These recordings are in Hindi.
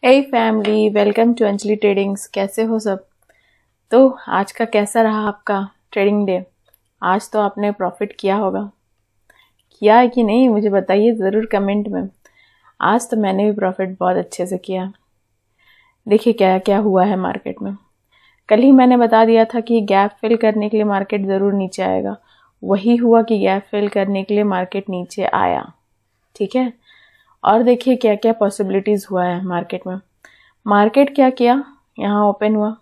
Hey family, welcome to Anjali tradings. कैसे हो सब? तो आज का कैसा रहा आपका ट्रेडिंग डे? आज तो आपने प्रॉफिट किया होगा। किया है कि नहीं मुझे बताइए ज़रूर कमेंट में। आज तो मैंने भी प्रॉफिट बहुत अच्छे से किया। देखिए क्या क्या हुआ है मार्केट में। कल ही मैंने बता दिया था कि गैप फिल करने के लिए मार्केट ज़रूर नीचे आएगा। वही हुआ कि गैप फिल करने के लिए मार्केट नीचे आया। ठीक है, और देखिए क्या क्या पॉसिबिलिटीज़ हुआ है मार्केट में। मार्केट क्या किया, यहाँ ओपन हुआ,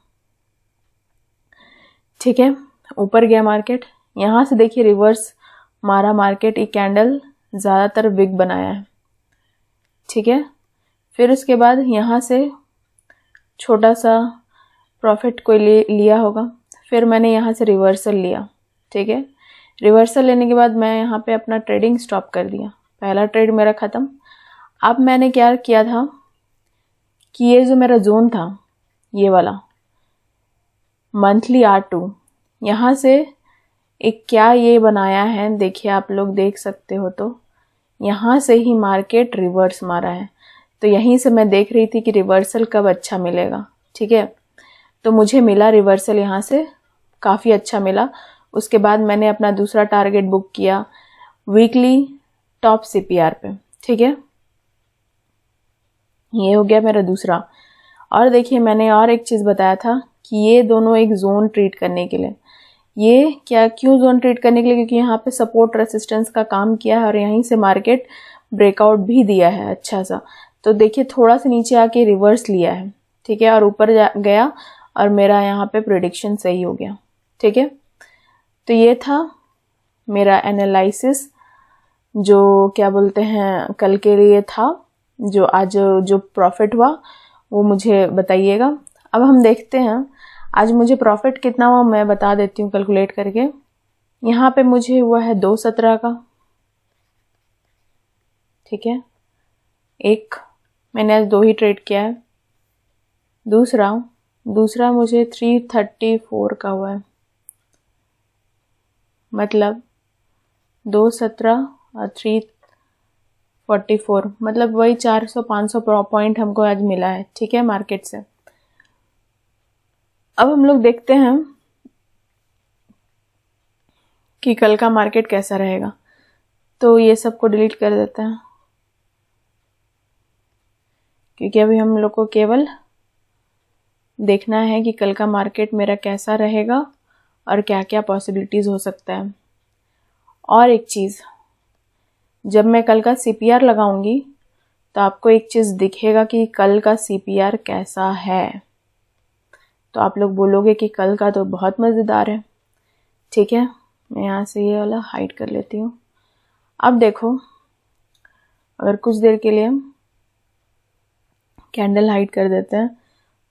ठीक है, ऊपर गया मार्केट। यहाँ से देखिए रिवर्स मारा मार्केट, एक कैंडल ज़्यादातर बिग बनाया है, ठीक है। फिर उसके बाद यहाँ से छोटा सा प्रॉफिट कोई लिया होगा। फिर मैंने यहाँ से रिवर्सल लिया, ठीक है। रिवर्सल लेने के बाद मैं यहाँ पे अपना ट्रेडिंग स्टॉप कर दिया। पहला ट्रेड मेरा ख़त्म। अब मैंने क्या किया था कि ये जो मेरा जोन था, ये वाला मंथली R2, यहाँ से एक क्या ये बनाया है, देखिए आप लोग देख सकते हो। तो यहाँ से ही मार्केट रिवर्स मारा है। तो यहीं से मैं देख रही थी कि रिवर्सल कब अच्छा मिलेगा, ठीक है। तो मुझे मिला रिवर्सल, यहाँ से काफ़ी अच्छा मिला। उसके बाद मैंने अपना दूसरा टारगेट बुक किया वीकली टॉप CPR पे, ठीक है। ये हो गया मेरा दूसरा। और देखिए मैंने और एक चीज़ बताया था कि ये दोनों एक जोन ट्रीट करने के लिए, ये क्या क्यों जोन ट्रीट करने के लिए, क्योंकि यहाँ पे सपोर्ट रेसिस्टेंस का काम किया है और यहीं से मार्केट ब्रेकआउट भी दिया है अच्छा सा। तो देखिए थोड़ा सा नीचे आके रिवर्स लिया है, ठीक है, और ऊपर गया और मेरा यहाँ पे प्रेडिक्शन सही हो गया, ठीक है। तो ये था मेरा एनालिसिस, जो क्या बोलते हैं कल के लिए था। जो आज जो प्रॉफिट हुआ वो मुझे बताइएगा। अब हम देखते हैं आज मुझे प्रॉफिट कितना हुआ, मैं बता देती हूँ कैलकुलेट करके। यहाँ पे मुझे हुआ है 2.17 का, ठीक है। एक मैंने आज 2 ही ट्रेड किया है। दूसरा मुझे 334 का हुआ है, मतलब 2.17 और 344, मतलब वही 400-500 पॉइंट हमको आज मिला है, ठीक है, मार्केट से। अब हम लोग देखते हैं कि कल का मार्केट कैसा रहेगा। तो ये सबको डिलीट कर देते हैं, क्योंकि अभी हम लोग को केवल देखना है कि कल का मार्केट मेरा कैसा रहेगा और क्या क्या पॉसिबिलिटीज़ हो सकता है। और एक चीज़, जब मैं कल का CPR लगाऊंगी तो आपको एक चीज़ दिखेगा कि कल का CPR कैसा है। तो आप लोग बोलोगे कि कल का तो बहुत मज़ेदार है, ठीक है। मैं यहाँ से ये वाला हाइड कर लेती हूँ। अब देखो, अगर कुछ देर के लिए कैंडल हाइड कर देते हैं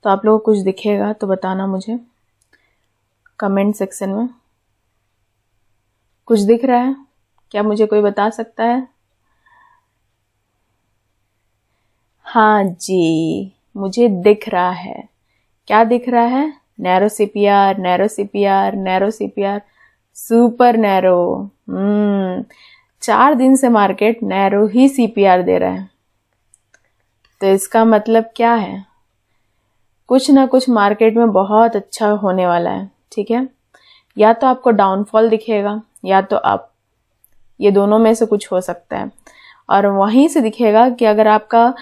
तो आप लोगों को कुछ दिखेगा तो बताना मुझे कमेंट सेक्शन में। कुछ दिख रहा है क्या, मुझे कोई बता सकता है? हाँ जी, मुझे दिख रहा है। क्या दिख रहा है? Narrow CPR, narrow CPR, narrow CPR, super narrow. 4 दिन से मार्केट नैरो ही CPR दे रहा है। तो इसका मतलब क्या है, कुछ ना कुछ मार्केट में बहुत अच्छा होने वाला है, ठीक है। या तो आपको डाउनफॉल दिखेगा या तो आप, ये दोनों में से कुछ हो सकता है। और वहीं से दिखेगा कि अगर आपका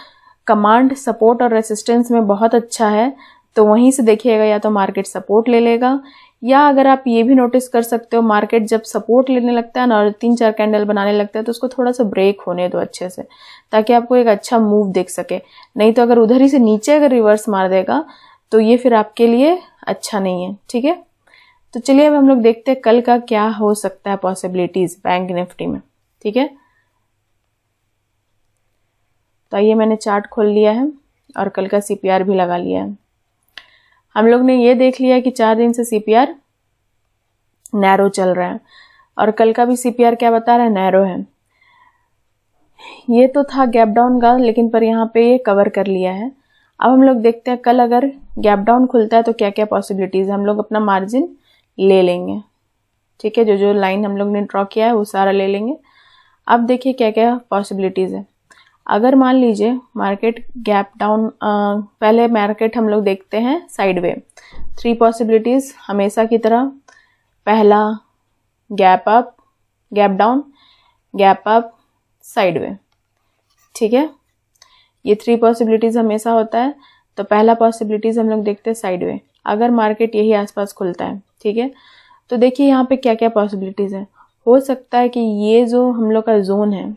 कमांड सपोर्ट और रेसिस्टेंस में बहुत अच्छा है तो वहीं से देखिएगा या तो मार्केट सपोर्ट ले लेगा, या अगर आप ये भी नोटिस कर सकते हो मार्केट जब सपोर्ट लेने लगता है ना और 3-4 कैंडल बनाने लगता है तो उसको थोड़ा सा ब्रेक होने दो अच्छे से, ताकि आपको एक अच्छा मूव दिख सके। नहीं तो अगर उधर ही से नीचे अगर रिवर्स मार देगा तो ये फिर आपके लिए अच्छा नहीं है, ठीक है। तो चलिए अब हम लोग देखते हैं कल का क्या हो सकता है पॉसिबिलिटीज बैंक निफ्टी में, ठीक है। तो आइए मैंने चार्ट खोल लिया है और कल का CPR भी लगा लिया है। हम लोग ने ये देख लिया कि 4 दिन से CPR नैरो चल रहा है और कल का भी CPR क्या बता रहा है, नैरो है। ये तो था गैप डाउन का, लेकिन पर यहाँ पे ये कवर कर लिया है। अब हम लोग देखते हैं कल अगर गैप डाउन खुलता है तो क्या क्या पॉसिबिलिटीज है। हम लोग अपना मार्जिन ले लेंगे, ठीक है, जो जो लाइन हम लोग ने ड्रॉ किया है वो सारा ले लेंगे। अब देखिए क्या क्या पॉसिबिलिटीज है। अगर मान लीजिए मार्केट गैप डाउन, पहले मार्केट हम लोग देखते हैं साइडवे। 3 पॉसिबिलिटीज हमेशा की तरह, पहला gap up, gap down, gap up, sideway, ठीक है। ये 3 पॉसिबिलिटीज हमेशा होता है। तो पहला पॉसिबिलिटीज हम लोग देखते हैं साइडवे, अगर मार्केट यही आसपास खुलता है, ठीक है। तो देखिए यहाँ पे क्या क्या पॉसिबिलिटीज है। हो सकता है कि ये जो हम लोग का जोन है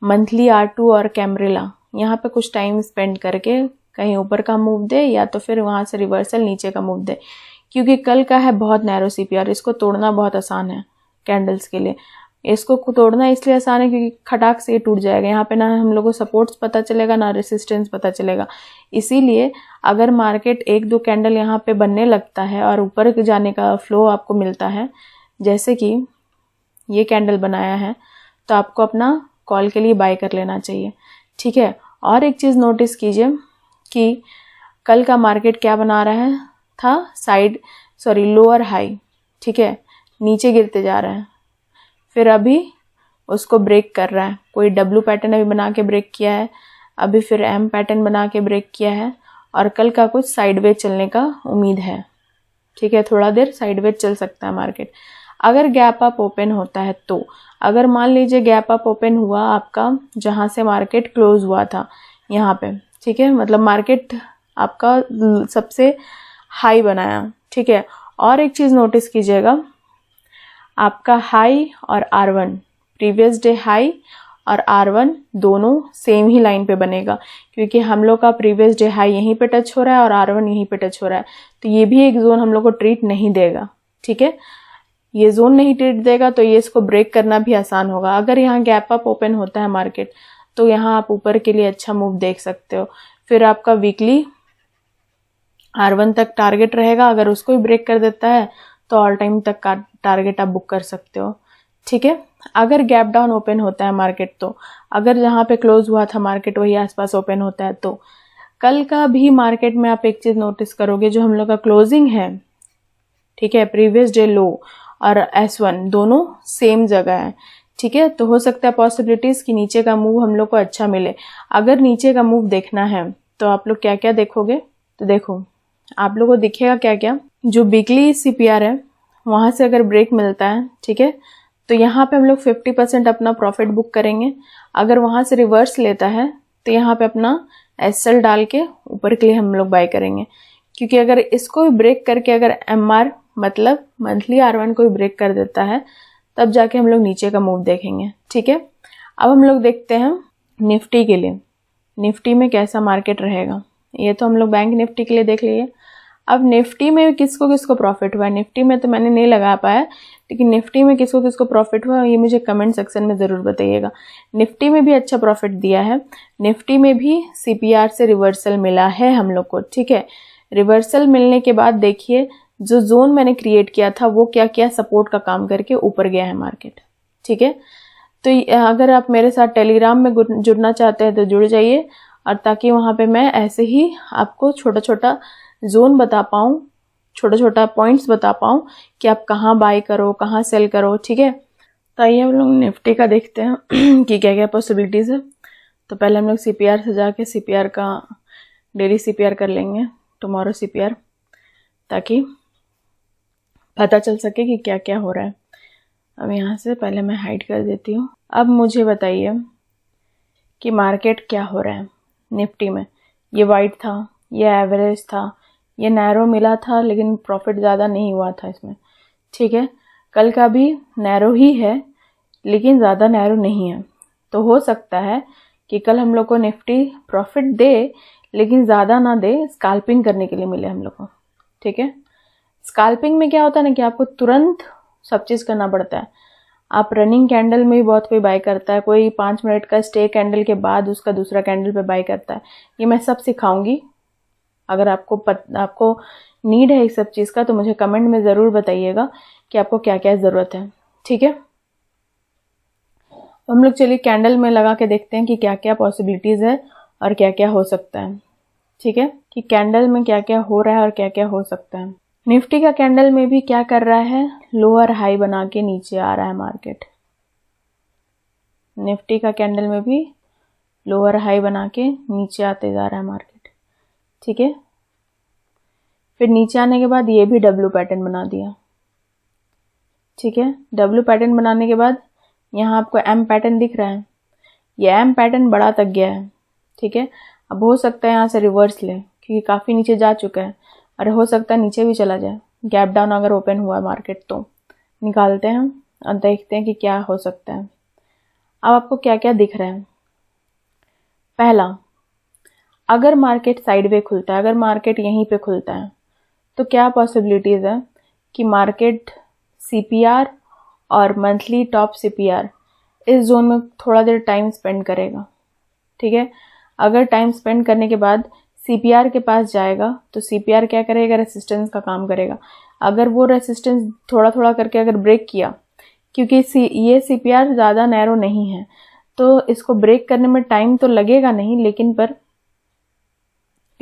मंथली R2 और कैमरेला, यहाँ पे कुछ टाइम स्पेंड करके कहीं ऊपर का मूव दे या तो फिर वहाँ से रिवर्सल नीचे का मूव दे, क्योंकि कल का है बहुत नैरो CPR, इसको तोड़ना बहुत आसान है कैंडल्स के लिए। इसको तोड़ना इसलिए आसान है क्योंकि खटाक से ये टूट जाएगा, यहाँ पे ना हम लोग को सपोर्ट्स पता चलेगा ना रेसिस्टेंस पता चलेगा। इसीलिए अगर मार्केट 1-2 कैंडल यहाँ पे बनने लगता है और ऊपर जाने का फ्लो आपको मिलता है, जैसे कि ये कैंडल बनाया है, तो आपको अपना कॉल के लिए बाय कर लेना चाहिए, ठीक है। और एक चीज़ नोटिस कीजिए कि कल का मार्केट क्या बना रहा है था, लोअर हाई, ठीक है, नीचे गिरते जा रहा है, फिर अभी उसको ब्रेक कर रहा है। कोई W पैटर्न अभी बना के ब्रेक किया है, अभी फिर M पैटर्न बना के ब्रेक किया है, और कल का कुछ साइडवेज चलने का उम्मीद है, ठीक है। थोड़ा देर साइडवेज चल सकता है मार्केट। अगर गैप अप ओपन होता है तो, अगर मान लीजिए गैप अप ओपन हुआ आपका जहाँ से मार्केट क्लोज हुआ था यहाँ पे, ठीक है, मतलब मार्केट आपका सबसे हाई बनाया, ठीक है। और एक चीज़ नोटिस कीजिएगा, आपका हाई और R1, प्रीवियस डे हाई और R1 दोनों सेम ही लाइन पे बनेगा, क्योंकि हम लोग का प्रीवियस डे हाई यहीं पे टच हो रहा है और R1 यहीं पे टच हो रहा है। तो ये भी एक जोन हम लोग को ट्रीट नहीं देगा, ठीक है। ये जोन नहीं ट्रीट देगा तो ये इसको ब्रेक करना भी आसान होगा। अगर यहाँ गैप अप ओपन होता है मार्केट, तो यहाँ आप ऊपर के लिए अच्छा मूव देख सकते हो। फिर आपका वीकली R1 तक टारगेट रहेगा, अगर उसको भी ब्रेक कर देता है तो ऑल टाइम तक का टारगेट आप बुक कर सकते हो, ठीक है। अगर गैप डाउन ओपन होता है मार्केट, तो अगर जहाँ पे क्लोज हुआ था मार्केट वही आसपास ओपन होता है, तो कल का भी मार्केट में आप एक चीज़ नोटिस करोगे, जो हम लोग का क्लोजिंग है, ठीक है, प्रीवियस डे लो और S1 दोनों सेम जगह है, ठीक है। तो हो सकता है पॉसिबिलिटीज कि नीचे का मूव हम लोग को अच्छा मिले। अगर नीचे का मूव देखना है तो आप लोग क्या क्या देखोगे, तो देखो आप लोग को दिखेगा क्या क्या, जो वीकली CPR है वहाँ से अगर ब्रेक मिलता है, ठीक है, तो यहाँ पे हम लोग 50% अपना प्रॉफिट बुक करेंगे। अगर वहाँ से रिवर्स लेता है तो यहाँ पे अपना SL डाल के ऊपर के लिए हम लोग बाय करेंगे, क्योंकि अगर इसको भी ब्रेक करके अगर MR मतलब मंथली R1 को भी ब्रेक कर देता है, तब जाके हम लोग नीचे का मूव देखेंगे, ठीक है। अब हम लोग देखते हैं निफ्टी के लिए, निफ्टी में कैसा मार्केट रहेगा। ये तो हम लोग बैंक निफ्टी के लिए देख लिए। अब निफ्टी में किसको किसको प्रॉफिट हुआ है, निफ्टी में तो मैंने नहीं लगा पाया, लेकिन निफ्टी में किसको किसको प्रॉफिट हुआ ये मुझे कमेंट सेक्शन में ज़रूर बताइएगा। निफ्टी में भी अच्छा प्रॉफिट दिया है, निफ्टी में भी CPR से रिवर्सल मिला है हम लोग को, ठीक है। रिवर्सल मिलने के बाद देखिए जो जोन मैंने क्रिएट किया था वो क्या क्या सपोर्ट का काम करके ऊपर गया है मार्केट, ठीक है। तो अगर आप मेरे साथ टेलीग्राम में जुड़ना चाहते हैं तो जुड़ जाइए, और ताकि वहाँ पे मैं ऐसे ही आपको छोटा छोटा जोन बता पाऊँ, छोटा छोटा पॉइंट्स बता पाऊँ कि आप कहाँ बाय करो कहाँ सेल करो, ठीक है। तो आइए हम लोग निफ्टी का देखते हैं कि क्या क्या पॉसिबिलिटीज़ है। तो पहले हम लोग CPR से जाके CPR का डेली CPR कर लेंगे, टुमारो CPR, ताकि पता चल सके कि क्या क्या हो रहा है। अब यहाँ से पहले मैं हाइड कर देती हूँ। अब मुझे बताइए कि मार्केट क्या हो रहा है निफ्टी में। ये वाइट था, ये एवरेज था, ये नैरो मिला था लेकिन प्रॉफिट ज़्यादा नहीं हुआ था इसमें, ठीक है। कल का भी नैरो ही है लेकिन ज़्यादा नैरो नहीं है। तो हो सकता है कि कल हम लोग को निफ्टी प्रॉफिट दे लेकिन ज़्यादा ना दे, स्कैल्पिंग करने के लिए मिले हम लोग को, ठीक है। स्कैल्पिंग में क्या होता है ना कि आपको तुरंत सब चीज़ करना पड़ता है। आप रनिंग कैंडल में भी बहुत कोई बाय करता है, कोई 5 मिनट का स्टे कैंडल के बाद उसका दूसरा कैंडल पे बाय करता है। ये मैं सब सिखाऊंगी। अगर आपको नीड है इस सब चीज़ का तो मुझे कमेंट में ज़रूर बताइएगा कि आपको क्या क्या ज़रूरत है, ठीक है। हम लोग चलिए कैंडल में लगा के देखते हैं कि क्या क्या पॉसिबिलिटीज़ है और क्या क्या हो सकता है, ठीक है, कि कैंडल में क्या क्या हो रहा है और क्या क्या हो सकता है। निफ्टी का कैंडल में भी क्या कर रहा है, लोअर हाई बना के नीचे आ रहा है मार्केट। निफ्टी का कैंडल में भी लोअर हाई बना के नीचे आते जा रहा है मार्केट, ठीक है। फिर नीचे आने के बाद ये भी डब्ल्यू पैटर्न बना दिया, ठीक है। डब्ल्यू पैटर्न बनाने के बाद यहाँ आपको एम पैटर्न दिख रहा है, ये एम पैटर्न बड़ा तक गया है, ठीक है। अब हो सकता है यहाँ से रिवर्स ले, क्योंकि काफ़ी नीचे जा चुका है, और हो सकता है नीचे भी चला जाए। गैप डाउन अगर ओपन हुआ मार्केट तो निकालते हैं और देखते हैं कि क्या हो सकता है। अब आपको क्या क्या दिख रहा है। पहला, अगर मार्केट साइडवे खुलता है, अगर मार्केट यहीं पे खुलता है तो क्या पॉसिबिलिटीज़ है कि मार्केट सीपीआर और मंथली टॉप सीपीआर इस जोन में थोड़ा देर टाइम स्पेंड करेगा, ठीक है। अगर टाइम स्पेंड करने के बाद सीपीआर के पास जाएगा तो सीपीआर क्या करेगा, रेसिस्टेंस का काम करेगा। अगर वो रेसिस्टेंस थोड़ा थोड़ा करके अगर ब्रेक किया, क्योंकि ये सीपीआर ज़्यादा नैरो नहीं है तो इसको ब्रेक करने में टाइम तो लगेगा नहीं, लेकिन पर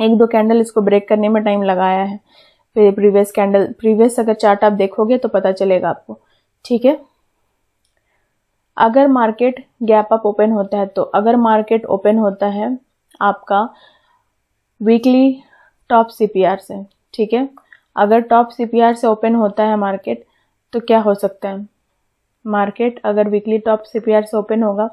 एक दो कैंडल इसको ब्रेक करने में टाइम लगाया है। फिर प्रीवियस अगर चार्ट आप देखोगे तो पता चलेगा आपको, ठीक है। अगर मार्केट गैप अप ओपन होता है, तो अगर मार्केट ओपन होता है आपका वीकली टॉप सीपीआर से, ठीक है। अगर टॉप सीपीआर से ओपन होता है मार्केट तो क्या हो सकता है, मार्केट अगर वीकली टॉप सीपीआर से ओपन होगा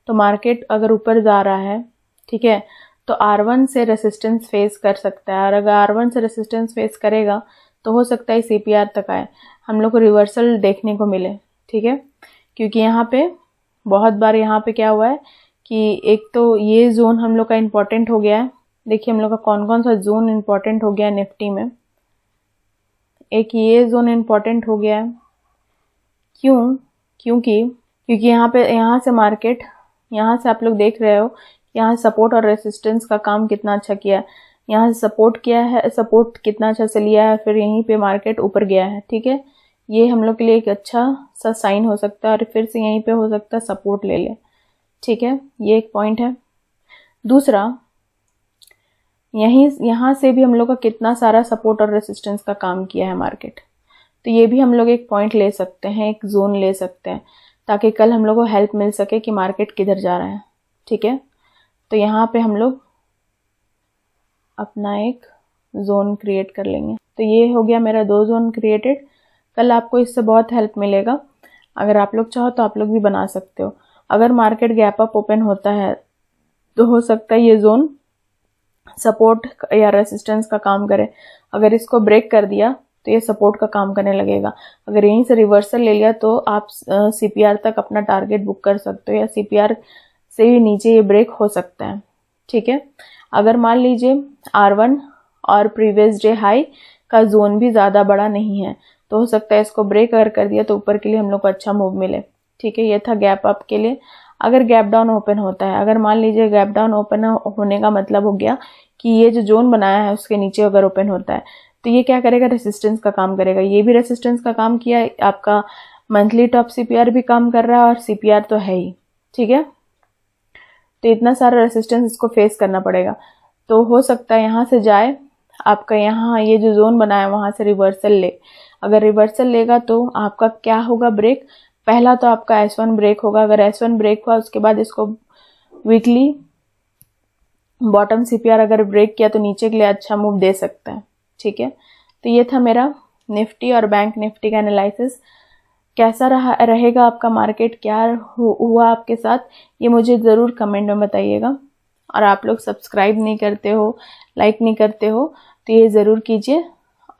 तो मार्केट अगर ऊपर जा रहा है, ठीक है, तो R1 से रेसिस्टेंस फेस कर सकता है। और अगर R1 से रेसिस्टेंस फेस करेगा तो हो सकता है सीपीआर तक आए, हम लोग को रिवर्सल देखने को मिले, ठीक है। क्योंकि यहाँ पे बहुत बार यहाँ पे क्या हुआ है कि एक तो ये जोन हम लोग का इम्पोर्टेंट हो गया है। देखिए हम लोग का कौन कौन सा जोन इम्पोर्टेंट हो गया है निफ्टी में। एक ये जोन इम्पोर्टेंट हो गया है, क्योंकि यहाँ से मार्केट, यहाँ से आप लोग देख रहे हो यहाँ सपोर्ट और रेसिस्टेंस का काम कितना अच्छा किया है। यहाँ से सपोर्ट किया है, सपोर्ट कितना अच्छा से लिया है, फिर यहीं पे मार्केट ऊपर गया है, ठीक है। ये हम लोग के लिए एक अच्छा सा साइन हो सकता है, और फिर से यहीं पे हो सकता है सपोर्ट ले ले, ठीक है। ये एक पॉइंट है। दूसरा, यहाँ से भी हम लोग का कितना सारा सपोर्ट और रेसिस्टेंस का काम किया है मार्केट, तो ये भी हम लोग एक पॉइंट ले सकते हैं, एक जोन ले सकते हैं, ताकि कल हम लोग को हेल्प मिल सके कि मार्केट किधर जा रहा है, ठीक है। तो यहाँ पे हम लोग अपना एक जोन क्रिएट कर लेंगे। तो ये हो गया मेरा 2 जोन क्रिएटेड। कल आपको इससे बहुत हेल्प मिलेगा। अगर आप लोग चाहो तो आप लोग भी बना सकते हो। अगर मार्केट गैप अप ओपन होता है तो हो सकता है ये जोन सपोर्ट या रेसिस्टेंस का काम करे। अगर इसको ब्रेक कर दिया तो ये सपोर्ट का काम करने लगेगा। अगर यहीं से रिवर्सल ले लिया तो आप सीपीआर तक अपना टारगेट बुक कर सकते हो, या सीपीआर से भी नीचे ये ब्रेक हो सकता है, ठीक है। अगर मान लीजिए R1 और प्रीवियस डे हाई का जोन भी ज़्यादा बड़ा नहीं है तो हो सकता है इसको ब्रेक अगर कर दिया तो ऊपर के लिए हम लोग को अच्छा मूव मिले, ठीक है। ये था गैप अप के लिए। अगर गैप डाउन ओपन होता है, अगर मान लीजिए गैप डाउन ओपन होने का मतलब हो गया कि ये जो जोन बनाया है उसके नीचे अगर ओपन होता है तो ये क्या करेगा, रेसिस्टेंस का काम करेगा। ये भी रेसिस्टेंस का काम किया, आपका मंथली टॉप सीपीआर भी काम कर रहा है और सीपीआर तो है ही, ठीक है। तो इतना सारा रेसिस्टेंस इसको फेस करना पड़ेगा। तो हो सकता है यहाँ से जाए, आपका यहाँ ये जो जोन बनाया वहाँ से रिवर्सल ले। अगर रिवर्सल लेगा तो आपका क्या होगा, ब्रेक। पहला तो आपका S1 ब्रेक होगा। अगर S1 ब्रेक हुआ उसके बाद इसको वीकली बॉटम सीपीआर अगर ब्रेक किया तो नीचे के लिए अच्छा मूव दे सकता है, ठीक है। तो ये था मेरा निफ्टी और बैंक निफ्टी का एनालिसिस। कैसा रहेगा आपका मार्केट, क्या हुआ आपके साथ, ये मुझे ज़रूर कमेंट में बताइएगा। और आप लोग सब्सक्राइब नहीं करते हो, लाइक नहीं करते हो तो ये ज़रूर कीजिए।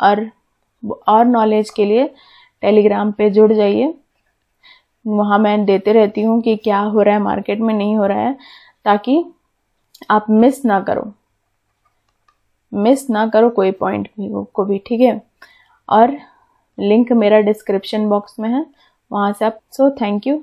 और नॉलेज के लिए टेलीग्राम पे जुड़ जाइए, वहाँ मैं देते रहती हूँ कि क्या हो रहा है मार्केट में, नहीं हो रहा है, ताकि आप मिस ना करो कोई पॉइंट को भी, ठीक है। और लिंक मेरा डिस्क्रिप्शन बॉक्स में है, वहाँ से आप। So thank you.